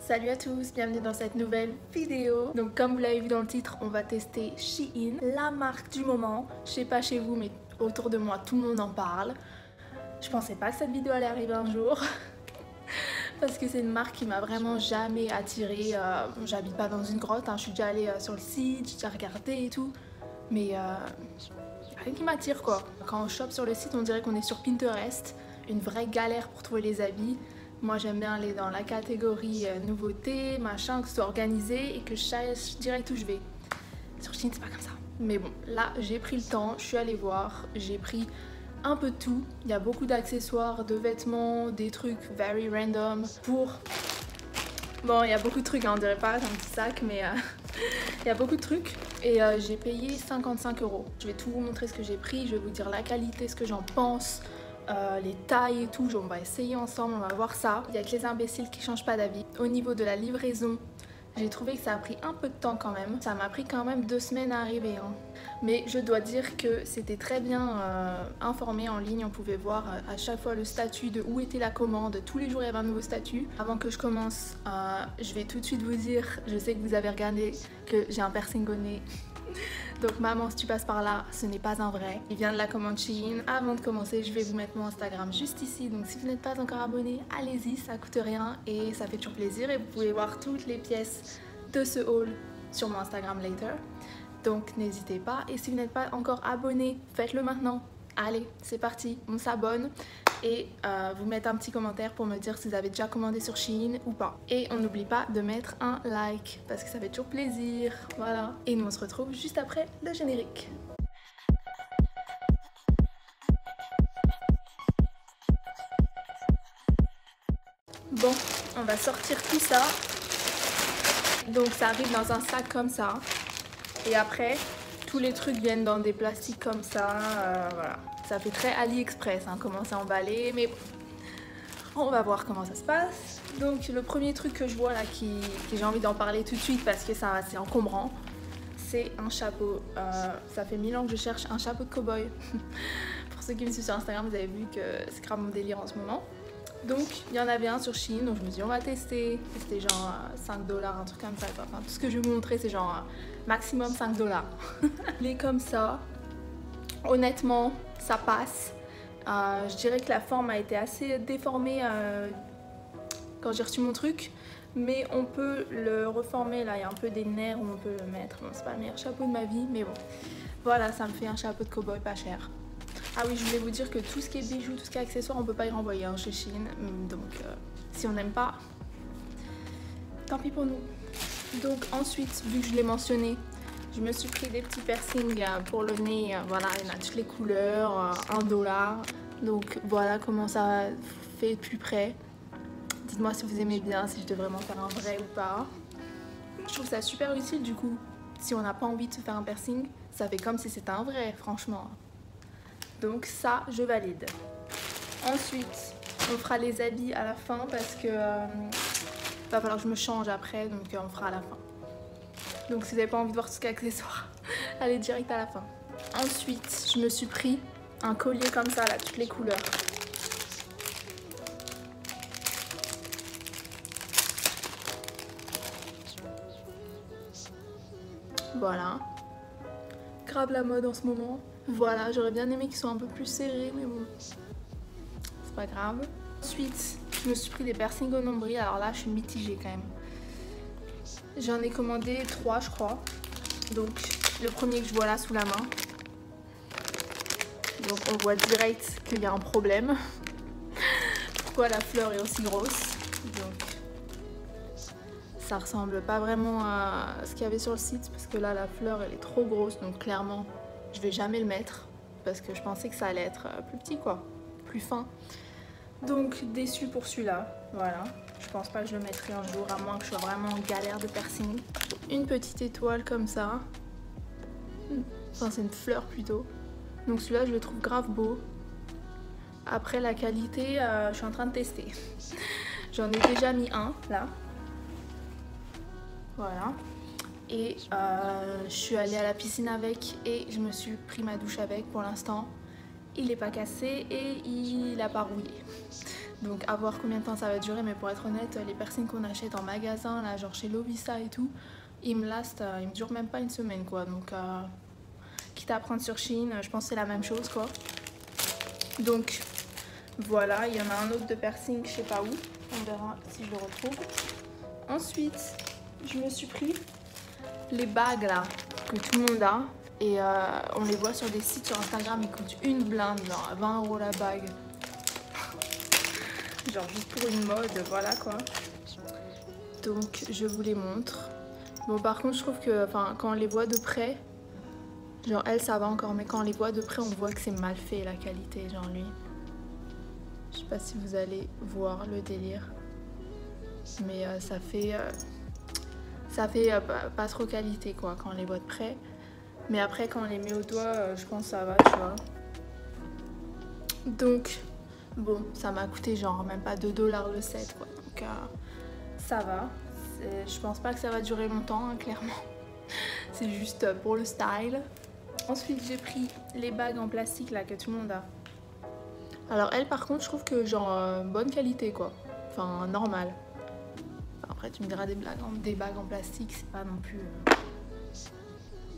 Salut à tous, bienvenue dans cette nouvelle vidéo. Donc comme vous l'avez vu dans le titre, on va tester Shein, la marque du moment. Je sais pas chez vous, mais autour de moi tout le monde en parle. Je pensais pas que cette vidéo allait arriver un jour parce que c'est une marque qui m'a vraiment jamais attirée. J'habite pas dans une grotte, hein. Je suis déjà allée sur le site, j'ai déjà regardé et tout, mais rien qui m'attire quoi. Quand on chope sur le site, on dirait qu'on est sur Pinterest, une vraie galère pour trouver les habits. Moi j'aime bien aller dans la catégorie nouveautés, machin, que ce soit organisé et que je sache direct où je vais. Sur Shein c'est pas comme ça. Mais bon, là j'ai pris le temps, je suis allée voir, j'ai pris un peu de tout. Il y a beaucoup d'accessoires, de vêtements, des trucs very random pour... Bon, il y a beaucoup de trucs, hein, on dirait pas, c'est un petit sac, mais il y a beaucoup de trucs. Et j'ai payé 55 €. Je vais tout vous montrer ce que j'ai pris, je vais vous dire la qualité, ce que j'en pense. Les tailles et tout, on va essayer ensemble, on va voir ça. Il y a que les imbéciles qui changent pas d'avis. Au niveau de la livraison, j'ai trouvé que ça a pris un peu de temps quand même. Ça m'a pris quand même 2 semaines à arriver, hein. Mais je dois dire que c'était très bien informé en ligne. On pouvait voir à chaque fois le statut de où était la commande. Tous les jours il y avait un nouveau statut. Avant que je commence, je vais tout de suite vous dire, je sais que vous avez regardé, que j'ai un piercing au nez. Donc maman, si tu passes par là, ce n'est pas un vrai. Il vient de la commande Shein. Avant de commencer, je vais vous mettre mon Instagram juste ici. Donc si vous n'êtes pas encore abonné, allez-y, ça coûte rien et ça fait toujours plaisir. Et vous pouvez voir toutes les pièces de ce haul sur mon Instagram later. Donc n'hésitez pas. Et si vous n'êtes pas encore abonné, faites-le maintenant. Allez, c'est parti, on s'abonne et vous mettez un petit commentaire pour me dire si vous avez déjà commandé sur Shein ou pas. Et on n'oublie pas de mettre un like parce que ça fait toujours plaisir, voilà. Et nous on se retrouve juste après le générique. Bon, on va sortir tout ça. Donc ça arrive dans un sac comme ça. Et après, tous les trucs viennent dans des plastiques comme ça, voilà. Ça fait très AliExpress, hein, comment c'est emballé, mais bon, on va voir comment ça se passe. Donc le premier truc que je vois là, que j'ai envie d'en parler tout de suite parce que ça c'est encombrant, c'est un chapeau. Ça fait 1000 ans que je cherche un chapeau de cow-boy. Pour ceux qui me suivent sur Instagram, vous avez vu que c'est grave mon délire en ce moment. Donc il y en avait un sur Shein, donc je me dis on va tester. C'était genre 5 $, un truc comme ça. Enfin, tout ce que je vais vous montrer c'est genre maximum 5 $. Il est comme ça. Honnêtement, ça passe. Je dirais que la forme a été assez déformée quand j'ai reçu mon truc. Mais on peut le reformer, là il y a un peu des nerfs où on peut le mettre. Bon, c'est pas le meilleur chapeau de ma vie, mais bon. Voilà, ça me fait un chapeau de cow-boy pas cher. Ah oui, je voulais vous dire que tout ce qui est bijoux, tout ce qui est accessoires, on peut pas y renvoyer hein, chez Shein. Donc si on n'aime pas, tant pis pour nous. Donc ensuite, vu que je l'ai mentionné, je me suis pris des petits piercings pour le nez. Voilà, il y en a toutes les couleurs, 1 $. Donc voilà comment ça fait de plus près. Dites-moi si vous aimez bien, si je devrais vraiment faire un vrai ou pas. Je trouve ça super utile du coup. Si on n'a pas envie de se faire un piercing, ça fait comme si c'était un vrai, franchement. Donc ça, je valide. Ensuite, on fera les habits à la fin parce que va falloir que je me change après, donc on fera à la fin. Donc si vous n'avez pas envie de voir tout ce qui est accessoires, allez direct à la fin. Ensuite, je me suis pris un collier comme ça, là, toutes les couleurs. Voilà. Grave la mode en ce moment. Voilà, j'aurais bien aimé qu'ils soient un peu plus serrés, mais bon, c'est pas grave. Ensuite, je me suis pris des piercings au nombril. Alors là, je suis mitigée quand même. J'en ai commandé 3, je crois. Donc, le premier que je vois là sous la main. Donc, on voit direct qu'il y a un problème. Pourquoi la fleur est aussi grosse? Donc, ça ressemble pas vraiment à ce qu'il y avait sur le site parce que là, la fleur, elle est trop grosse. Donc, clairement, je vais jamais le mettre parce que je pensais que ça allait être plus petit, quoi. Plus fin. Donc, déçue pour celui-là. Voilà. Je pense pas que je le mettrai un jour, à moins que je sois vraiment en galère de piercing. Une petite étoile comme ça. Enfin, c'est une fleur plutôt. Donc celui-là, je le trouve grave beau. Après, la qualité, je suis en train de tester. J'en ai déjà mis un, là. Voilà. Et je suis allée à la piscine avec et je me suis pris ma douche avec pour l'instant. Il n'est pas cassé et il n'a pas rouillé. Donc à voir combien de temps ça va durer, mais pour être honnête, les piercings qu'on achète en magasin, là, genre chez Lovisa et tout, ils me durent même pas une semaine quoi. Donc quitte à prendre sur Shein, je pense que c'est la même chose quoi. Donc voilà, il y en a un autre de piercing, je sais pas où, on verra si je le retrouve. Ensuite, je me suis pris les bagues là, que tout le monde a. Et on les voit sur des sites sur Instagram, ils coûtent une blinde, genre à 20 € la bague. Genre juste pour une mode, voilà quoi. Donc je vous les montre. Bon par contre je trouve que quand on les voit de près, genre elle ça va encore, mais quand on les voit de près on voit que c'est mal fait la qualité, genre lui. Je sais pas si vous allez voir le délire. Mais ça fait pas trop qualité quoi quand on les voit de près. Mais après quand on les met au doigt, je pense que ça va, tu vois. Donc bon, ça m'a coûté genre même pas 2 $ le set quoi. Donc ça va. Je pense pas que ça va durer longtemps, hein, clairement. C'est juste pour le style. Ensuite j'ai pris les bagues en plastique là que tout le monde a. Alors elle par contre je trouve que genre bonne qualité quoi. Enfin normal. Après tu me diras des bagues en plastique c'est pas non plus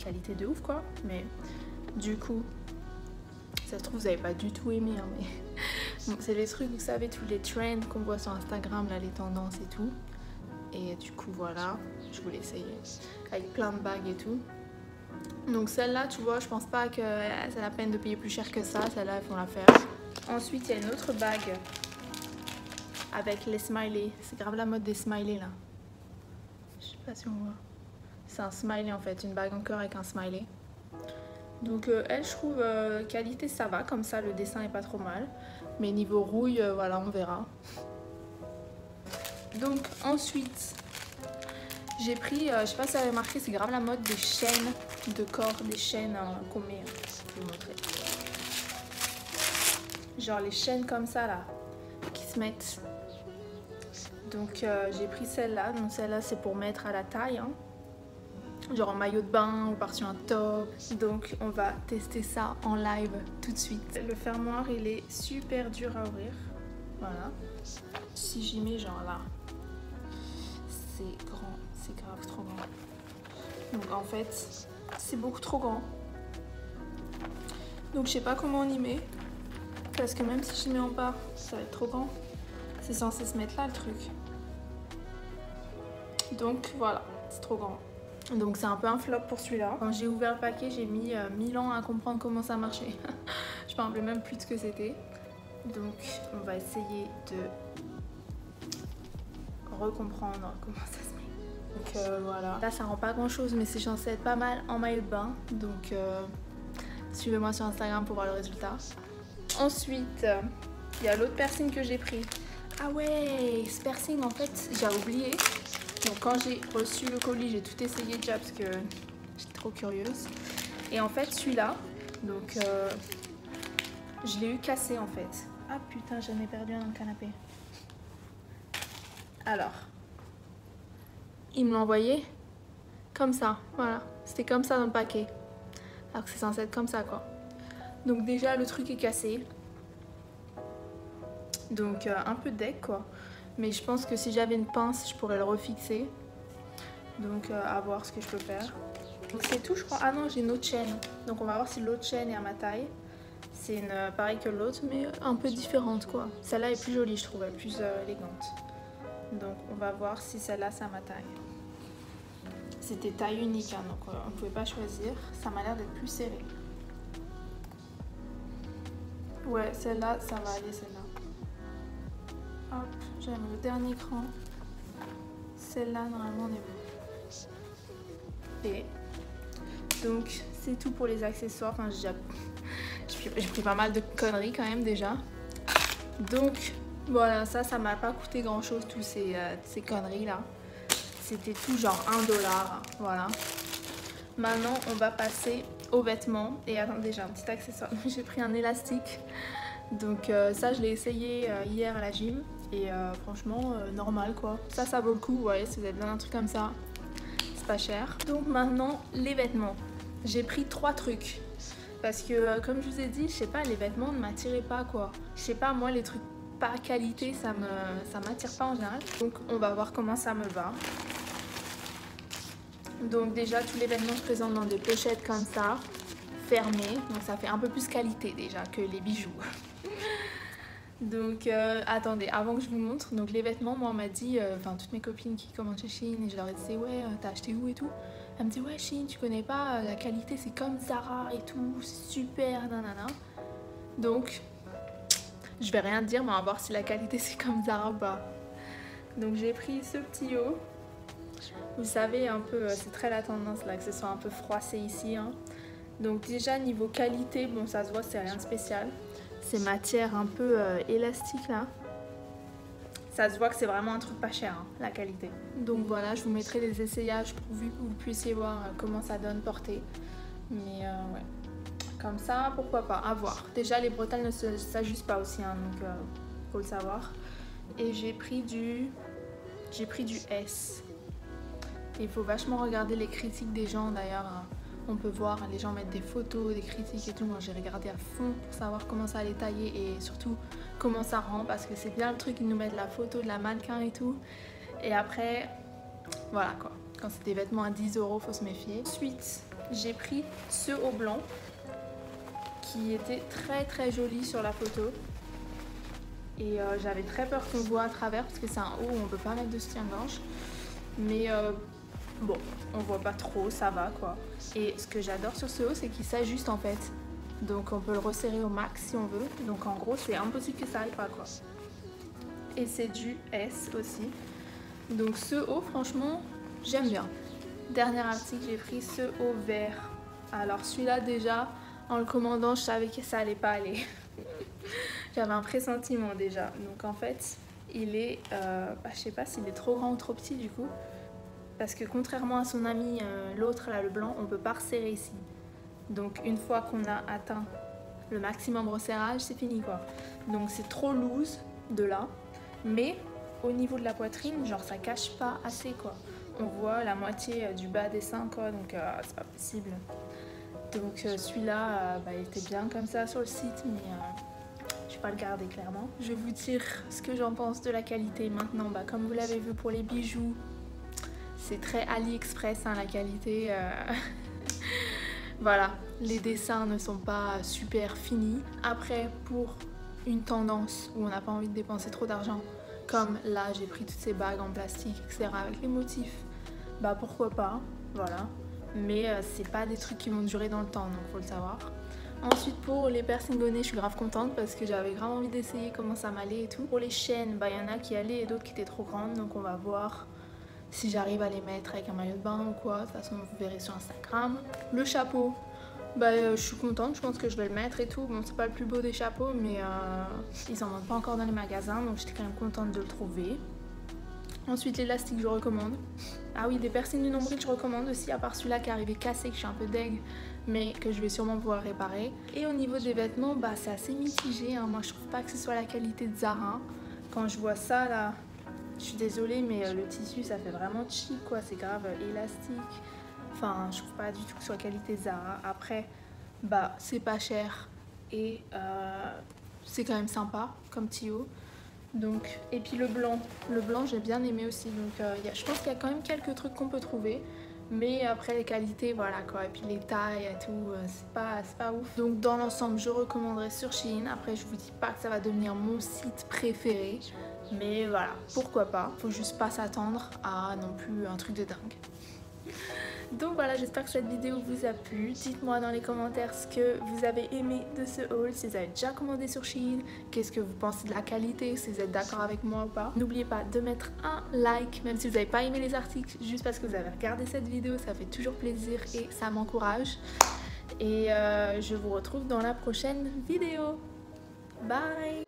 qualité de ouf quoi. Mais du coup ça se trouve vous avez pas du tout aimé hein, mais bon, c'est les trucs vous savez tous les trends qu'on voit sur Instagram là, les tendances et tout. Et du coup voilà, je voulais essayer avec plein de bagues et tout. Donc celle-là tu vois je pense pas que c'est la peine de payer plus cher que ça. Celle-là ils font l'affaire. Ensuite il y a une autre bague avec les smileys. C'est grave la mode des smileys là. Je sais pas si on voit. C'est un smiley en fait, une bague en cœur avec un smiley. Donc elle je trouve qualité ça va, comme ça le dessin est pas trop mal. Mais niveau rouille voilà on verra. Donc ensuite j'ai pris, je sais pas si vous avez remarqué, c'est grave la mode des chaînes de corps, des chaînes qu'on met, je vais vous montrer. Genre les chaînes comme ça là, qui se mettent. Donc j'ai pris celle-là, donc celle-là c'est pour mettre à la taille, hein. Genre en maillot de bain ou par-dessus un top. Donc on va tester ça en live tout de suite. Le fermoir il est super dur à ouvrir, voilà. Si j'y mets genre là, c'est grand, c'est grave trop grand. Donc en fait c'est beaucoup trop grand. Donc je sais pas comment on y met. Parce que même si je mets en bas, ça va être trop grand. C'est censé se mettre là le truc. Donc voilà, c'est trop grand. Donc c'est un peu un flop pour celui-là. Quand j'ai ouvert le paquet, j'ai mis 1000 ans à comprendre comment ça marchait. Je me rappelais même plus de ce que c'était. Donc on va essayer de recomprendre comment ça se met. Donc voilà. Là ça rend pas grand chose mais c'est censé être pas mal en maillot de bain. Donc suivez-moi sur Instagram pour voir le résultat. Ensuite, il y a l'autre piercing que j'ai pris. Ah ouais, ce piercing en fait, j'ai oublié. Donc quand j'ai reçu le colis, j'ai tout essayé déjà parce que j'étais trop curieuse. Et en fait, celui-là, donc je l'ai eu cassé en fait. Ah putain, j'en ai perdu un dans le canapé. Alors, il me l'a envoyé comme ça, voilà. C'était comme ça dans le paquet. Alors que c'est censé être comme ça quoi. Donc déjà le truc est cassé. Donc un peu deck quoi. Mais je pense que si j'avais une pince je pourrais le refixer. Donc à voir ce que je peux faire. Donc c'est tout je crois. Ah non j'ai une autre chaîne. Donc on va voir si l'autre chaîne est à ma taille. C'est une pareille que l'autre mais un peu différente quoi. Celle-là est plus jolie je trouve, elle est plus élégante. Donc on va voir si celle-là c'est à ma taille. C'était taille unique hein, donc on ne pouvait pas choisir. Ça m'a l'air d'être plus serré. Ouais, celle-là, ça va aller, celle-là. Hop, j'ai mis le dernier cran. Celle-là, normalement, on est bon. Et donc, c'est tout pour les accessoires. Enfin, j'ai pris pas mal de conneries quand même déjà. Donc, voilà, ça m'a pas coûté grand-chose, tous ces conneries-là. C'était tout genre 1 $, voilà. Maintenant, on va passer aux vêtements. Et attendez, j'ai un petit accessoire. J'ai pris un élastique. Donc ça, je l'ai essayé hier à la gym. Et franchement, normal quoi. Ça vaut le coup, vous voyez, si vous avez besoin d'un truc comme ça. C'est pas cher. Donc maintenant, les vêtements. J'ai pris 3 trucs. Parce que comme je vous ai dit, je sais pas, les vêtements ne m'attiraient pas quoi. Je sais pas, moi, les trucs pas qualité, ça m'attire pas en général. Donc on va voir comment ça me va. Donc déjà tous les vêtements se présentent dans des pochettes comme ça, fermées. Donc ça fait un peu plus qualité déjà que les bijoux. Donc attendez, avant que je vous montre, donc les vêtements, moi on m'a dit, enfin toutes mes copines qui commandent chez Shein, et je leur ai dit ouais t'as acheté où et tout. Elle me dit ouais Shein tu connais pas, la qualité c'est comme Zara et tout, c'est super nanana. Donc je vais rien dire mais on va voir si la qualité c'est comme Zara ou pas. Donc j'ai pris ce petit haut. Vous savez un peu, c'est très la tendance là que ce soit un peu froissé ici hein. Donc déjà niveau qualité, bon ça se voit c'est rien de spécial. Ces matières un peu élastiques là, ça se voit que c'est vraiment un truc pas cher hein, la qualité. Donc voilà, je vous mettrai des essayages pour que vous puissiez voir comment ça donne porté. Mais ouais, comme ça pourquoi pas, à voir. Déjà les bretelles ne s'ajustent pas aussi hein, donc faut le savoir. Et j'ai pris du S. Il faut vachement regarder les critiques des gens d'ailleurs. On peut voir, les gens mettent des photos, des critiques et tout. Moi j'ai regardé à fond pour savoir comment ça allait tailler et surtout comment ça rend. Parce que c'est bien le truc, ils nous mettent la photo de la mannequin et tout. Et après, voilà quoi. Quand c'est des vêtements à 10 €, faut se méfier. Ensuite, j'ai pris ce haut blanc qui était très joli sur la photo. Et j'avais très peur qu'on voit à travers parce que c'est un haut où on peut pas mettre de soutien-gorge. Mais bon, on voit pas trop, ça va quoi. Et ce que j'adore sur ce haut, c'est qu'il s'ajuste en fait. Donc on peut le resserrer au max si on veut. Donc en gros, c'est impossible que ça aille pas quoi. Et c'est du S aussi. Donc ce haut, franchement, j'aime bien. Dernier article, j'ai pris ce haut vert. Alors celui-là déjà, en le commandant, je savais que ça allait pas aller. J'avais un pressentiment déjà. Donc en fait, il est, je sais pas s'il est trop grand ou trop petit du coup. Parce que contrairement à son ami, l'autre là, le blanc, on peut pas resserrer ici. Donc une fois qu'on a atteint le maximum resserrage, c'est fini quoi. Donc c'est trop loose de là. Mais au niveau de la poitrine, genre ça cache pas assez quoi. On voit la moitié du bas des seins quoi, donc c'est pas possible. Donc celui-là, il était bien comme ça sur le site, mais je vais pas le garder clairement. Je vais vous dire ce que j'en pense de la qualité maintenant. Comme vous l'avez vu pour les bijoux, c'est très AliExpress hein, la qualité. Voilà, les dessins ne sont pas super finis. Après, pour une tendance où on n'a pas envie de dépenser trop d'argent, comme là j'ai pris toutes ces bagues en plastique, etc. avec les motifs, pourquoi pas, voilà. Mais c'est pas des trucs qui vont durer dans le temps, donc faut le savoir. Ensuite pour les piercings au nez, je suis grave contente parce que j'avais grave envie d'essayer comment ça m'allait et tout. Pour les chaînes, y en a qui allaient et d'autres qui étaient trop grandes, donc on va voir si j'arrive à les mettre avec un maillot de bain ou quoi. De toute façon vous verrez sur Instagram. Le chapeau, je suis contente, je pense que je vais le mettre et tout. Bon c'est pas le plus beau des chapeaux mais ils en vendent pas encore dans les magasins, donc j'étais quand même contente de le trouver. Ensuite l'élastique je recommande. Ah oui, des piercings du nombril je recommande aussi, à part celui-là qui est arrivé cassé, que je suis un peu deg, mais que je vais sûrement pouvoir réparer. Et au niveau des vêtements, c'est assez mitigé hein. Moi je trouve pas que ce soit la qualité de Zara. Quand je vois ça là, je suis désolée mais le tissu ça fait vraiment cheap quoi, c'est grave élastique. Enfin je trouve pas du tout que ce soit qualité Zara. Après c'est pas cher et c'est quand même sympa comme tuyau. Donc, et puis le blanc j'ai bien aimé aussi. Donc je pense qu'il y a quand même quelques trucs qu'on peut trouver. Mais après les qualités voilà quoi, et puis les tailles et tout, c'est pas ouf. Donc dans l'ensemble je recommanderais sur Shein. Après je vous dis pas que ça va devenir mon site préféré, mais voilà, pourquoi pas. Faut juste pas s'attendre à non plus un truc de dingue. Donc voilà, j'espère que cette vidéo vous a plu. Dites-moi dans les commentaires ce que vous avez aimé de ce haul, si vous avez déjà commandé sur Shein, qu'est-ce que vous pensez de la qualité, si vous êtes d'accord avec moi ou pas. N'oubliez pas de mettre un like, même si vous n'avez pas aimé les articles, juste parce que vous avez regardé cette vidéo, ça fait toujours plaisir et ça m'encourage. Et je vous retrouve dans la prochaine vidéo. Bye!